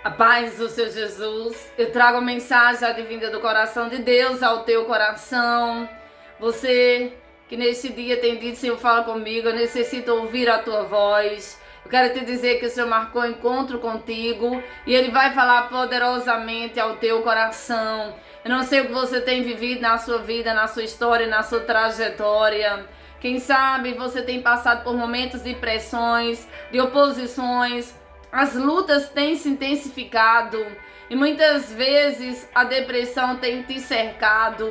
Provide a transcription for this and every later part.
A paz do Senhor Jesus, eu trago a mensagem advinda do coração de Deus ao teu coração. Você que neste dia tem dito, Senhor, fala comigo, eu necessito ouvir a tua voz. Eu quero te dizer que o Senhor marcou encontro contigo e Ele vai falar poderosamente ao teu coração. Eu não sei o que você tem vivido na sua vida, na sua história, na sua trajetória. Quem sabe você tem passado por momentos de pressões, de oposições. As lutas têm se intensificado e muitas vezes a depressão tem te cercado.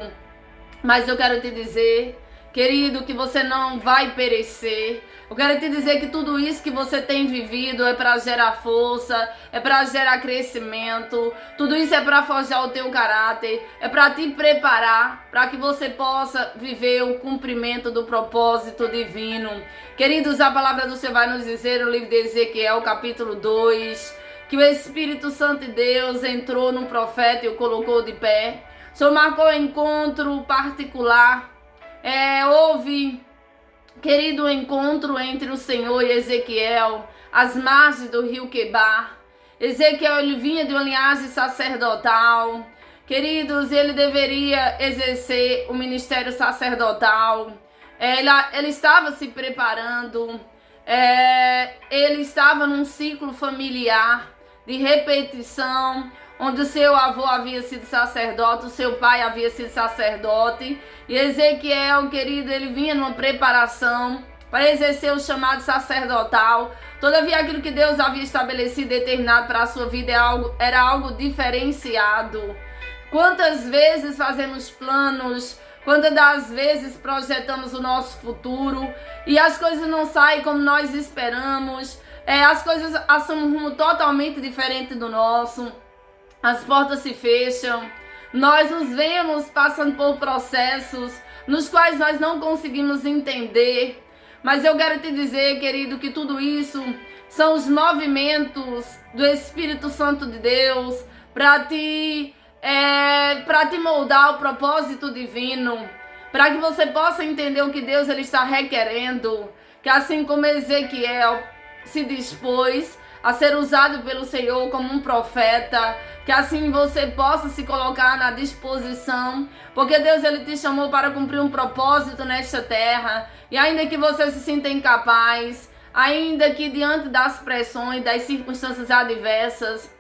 Mas eu quero te dizer, querido, que você não vai perecer. Eu quero te dizer que tudo isso que você tem vivido é para gerar força, é para gerar crescimento. Tudo isso é para forjar o teu caráter, é para te preparar para que você possa viver o cumprimento do propósito divino. Queridos, a palavra do Senhor vai nos dizer no livro de Ezequiel, capítulo 2, que o Espírito Santo de Deus entrou no profeta e o colocou de pé. O Senhor marcou um encontro particular. Houve, querido, encontro entre o Senhor e Ezequiel, às margens do rio Quebar. Ezequiel, ele vinha de uma linhagem sacerdotal. Queridos, ele deveria exercer o ministério sacerdotal. Ele estava se preparando. Ele estava num ciclo familiar de repetição, onde o seu avô havia sido sacerdote, o seu pai havia sido sacerdote. E Ezequiel, querido, ele vinha numa preparação para exercer o chamado sacerdotal. Todavia, aquilo que Deus havia estabelecido e determinado para a sua vida era algo diferenciado. Quantas vezes fazemos planos, quantas das vezes projetamos o nosso futuro e as coisas não saem como nós esperamos, as coisas assumem um rumo totalmente diferente do nosso. As portas se fecham, nós nos vemos passando por processos nos quais nós não conseguimos entender. Mas eu quero te dizer, querido, que tudo isso são os movimentos do Espírito Santo de Deus para te moldar o propósito divino, para que você possa entender o que Deus ele está requerendo, que assim como Ezequiel se dispôs a ser usado pelo Senhor como um profeta, que assim você possa se colocar na disposição, porque Deus ele te chamou para cumprir um propósito nesta terra, e ainda que você se sinta incapaz, ainda que diante das pressões, das circunstâncias adversas,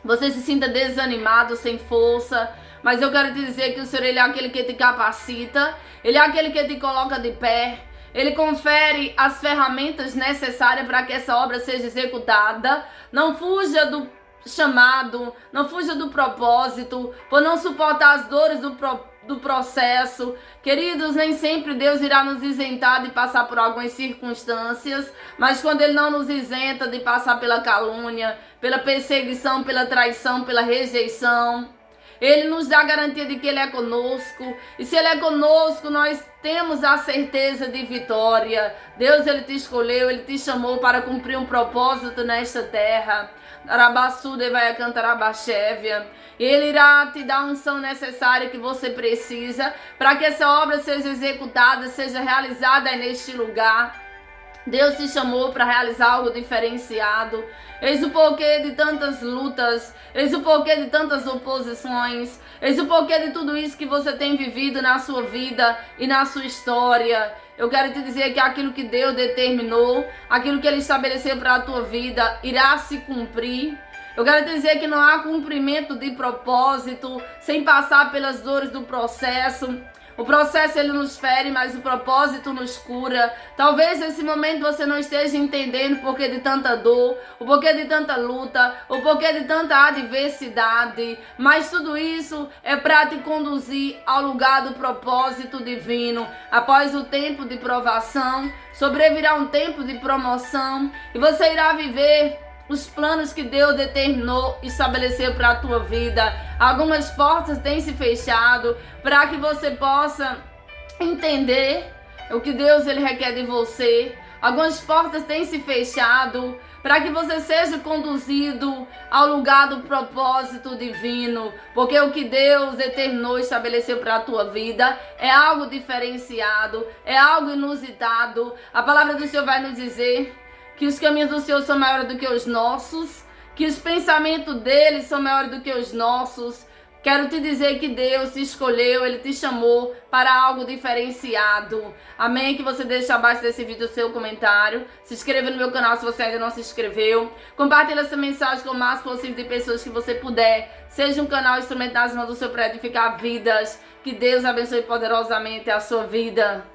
você se sinta desanimado, sem força, mas eu quero te dizer que o Senhor ele é aquele que te capacita, ele é aquele que te coloca de pé. Ele confere as ferramentas necessárias para que essa obra seja executada. Não fuja do chamado, não fuja do propósito, por não suportar as dores do processo. Queridos, nem sempre Deus irá nos isentar de passar por algumas circunstâncias, mas quando Ele não nos isenta de passar pela calúnia, pela perseguição, pela traição, pela rejeição, Ele nos dá a garantia de que Ele é conosco. E se Ele é conosco, nós temos a certeza de vitória. Deus, Ele te escolheu, Ele te chamou para cumprir um propósito nesta terra. Arabassuda vai cantar Abachevia. Ele irá te dar a unção necessária que você precisa para que essa obra seja executada, seja realizada neste lugar. Deus te chamou para realizar algo diferenciado. Eis o porquê de tantas lutas, eis o porquê de tantas oposições, eis o porquê de tudo isso que você tem vivido na sua vida e na sua história. Eu quero te dizer que aquilo que Deus determinou, aquilo que Ele estabeleceu para a tua vida, irá se cumprir. Eu quero te dizer que não há cumprimento de propósito sem passar pelas dores do processo. O processo ele nos fere, mas o propósito nos cura. Talvez nesse momento você não esteja entendendo o porquê de tanta dor, o porquê de tanta luta, o porquê de tanta adversidade. Mas tudo isso é para te conduzir ao lugar do propósito divino. Após o tempo de provação, sobrevirá um tempo de promoção e você irá viver os planos que Deus determinou e estabeleceu para a tua vida. Algumas portas têm se fechado para que você possa entender o que Deus ele requer de você. Algumas portas têm se fechado para que você seja conduzido ao lugar do propósito divino, porque o que Deus determinou e estabeleceu para a tua vida é algo diferenciado, é algo inusitado. A palavra do Senhor vai nos dizer que os caminhos do Senhor são maiores do que os nossos, que os pensamentos deles são maiores do que os nossos. Quero te dizer que Deus te escolheu, Ele te chamou para algo diferenciado. Amém? Que você deixe abaixo desse vídeo o seu comentário. Se inscreva no meu canal se você ainda não se inscreveu. Compartilhe essa mensagem com o máximo possível de pessoas que você puder. Seja um canal instrumento nas mãos do Senhor para edificar vidas. Que Deus abençoe poderosamente a sua vida.